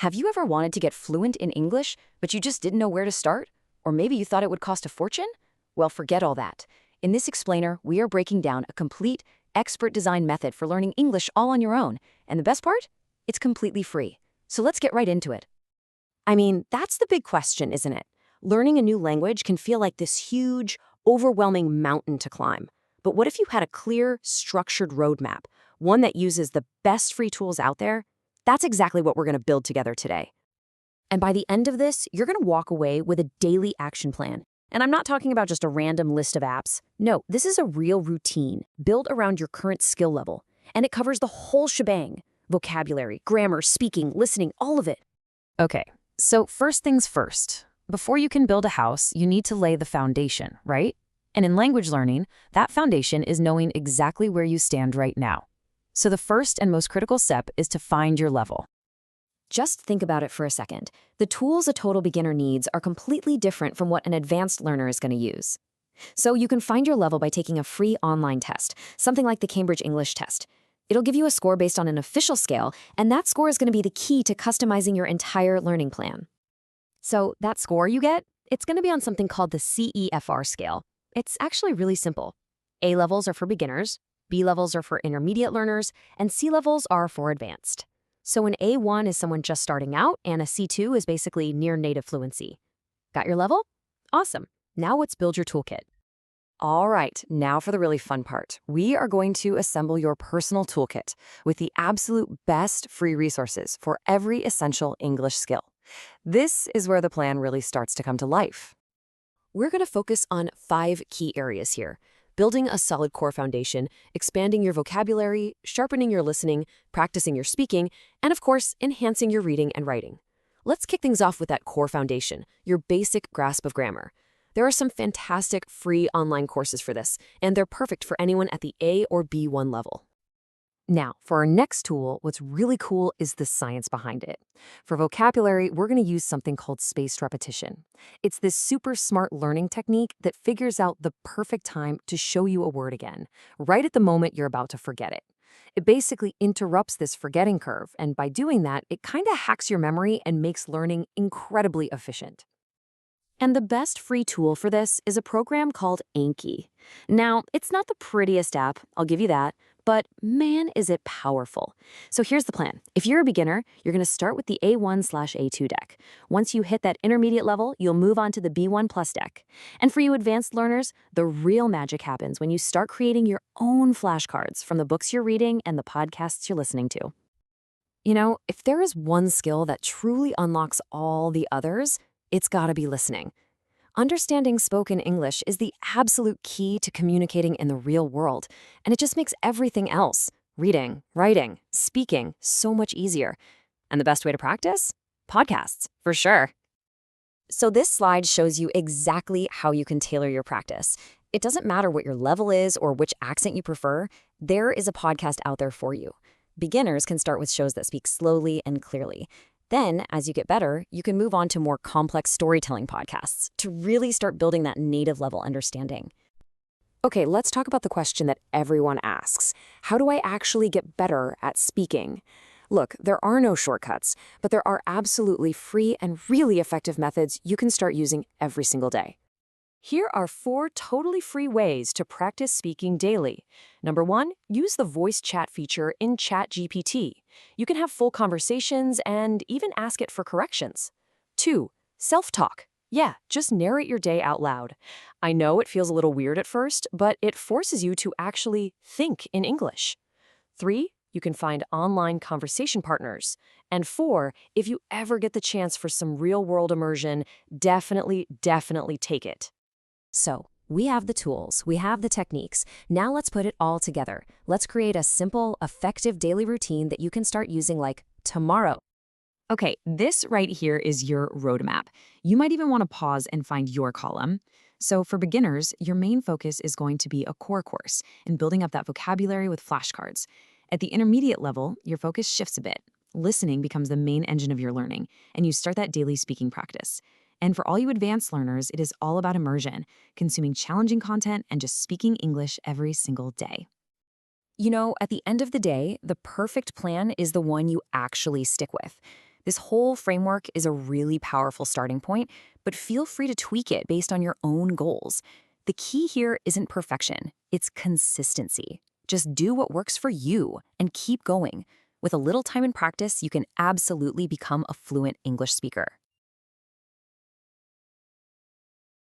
Have you ever wanted to get fluent in English, but you just didn't know where to start? Or maybe you thought it would cost a fortune? Well, forget all that. In this explainer, we are breaking down a complete, expert-designed method for learning English all on your own. And the best part? It's completely free. So let's get right into it. I mean, that's the big question, isn't it? Learning a new language can feel like this huge, overwhelming mountain to climb. But what if you had a clear, structured roadmap, one that uses the best free tools out there? That's exactly what we're going to build together today. And by the end of this, you're going to walk away with a daily action plan. And I'm not talking about just a random list of apps. No, this is a real routine built around your current skill level. And it covers the whole shebang: vocabulary, grammar, speaking, listening, all of it. Okay, so first things first. Before you can build a house, you need to lay the foundation, right? And in language learning, that foundation is knowing exactly where you stand right now. So the first and most critical step is to find your level. Just think about it for a second. The tools a total beginner needs are completely different from what an advanced learner is going to use. So you can find your level by taking a free online test, something like the Cambridge English test. It'll give you a score based on an official scale, and that score is going to be the key to customizing your entire learning plan. So that score you get, it's going to be on something called the CEFR scale. It's actually really simple. A levels are for beginners, B levels are for intermediate learners, and C levels are for advanced. So an A1 is someone just starting out, and a C2 is basically near native fluency. Got your level? Awesome. Now let's build your toolkit. All right, now for the really fun part. We are going to assemble your personal toolkit with the absolute best free resources for every essential English skill. This is where the plan really starts to come to life. We're going to focus on 5 key areas here: building a solid core foundation, expanding your vocabulary, sharpening your listening, practicing your speaking, and of course, enhancing your reading and writing. Let's kick things off with that core foundation, your basic grasp of grammar. There are some fantastic free online courses for this, and they're perfect for anyone at the A or B1 level. Now, for our next tool, what's really cool is the science behind it. For vocabulary, we're going to use something called spaced repetition. It's this super smart learning technique that figures out the perfect time to show you a word again, right at the moment you're about to forget it. It basically interrupts this forgetting curve, and by doing that, it kind of hacks your memory and makes learning incredibly efficient. And the best free tool for this is a program called Anki. Now, it's not the prettiest app, I'll give you that, but man, is it powerful. So here's the plan. If you're a beginner, you're going to start with the A1/A2 deck. Once you hit that intermediate level, you'll move on to the B1 plus deck. And for you advanced learners, the real magic happens when you start creating your own flashcards from the books you're reading and the podcasts you're listening to. You know, if there is one skill that truly unlocks all the others, it's gotta be listening. Understanding spoken English is the absolute key to communicating in the real world, and it just makes everything else, reading, writing, speaking, so much easier. And the best way to practice? Podcasts, for sure. So this slide shows you exactly how you can tailor your practice. It doesn't matter what your level is or which accent you prefer, there is a podcast out there for you. Beginners can start with shows that speak slowly and clearly. Then, as you get better, you can move on to more complex storytelling podcasts to really start building that native level understanding. Okay, let's talk about the question that everyone asks. How do I actually get better at speaking? Look, there are no shortcuts, but there are absolutely free and really effective methods you can start using every single day. Here are 4 totally free ways to practice speaking daily. Number 1, use the voice chat feature in ChatGPT. You can have full conversations and even ask it for corrections. 2, self-talk. Yeah, just narrate your day out loud. I know it feels a little weird at first, but it forces you to actually think in English. 3, you can find online conversation partners. And 4, if you ever get the chance for some real-world immersion, definitely take it. So, we have the tools, we have the techniques. Now let's put it all together. Let's create a simple, effective daily routine that you can start using like tomorrow. Okay, this right here is your roadmap. You might even want to pause and find your column. So for beginners, your main focus is going to be a core course and building up that vocabulary with flashcards. At the intermediate level, your focus shifts a bit. Listening becomes the main engine of your learning, and you start that daily speaking practice. And for all you advanced learners, it is all about immersion, consuming challenging content and just speaking English every single day. You know, at the end of the day, the perfect plan is the one you actually stick with. This whole framework is a really powerful starting point, but feel free to tweak it based on your own goals. The key here isn't perfection, it's consistency. Just do what works for you and keep going. With a little time and practice, you can absolutely become a fluent English speaker.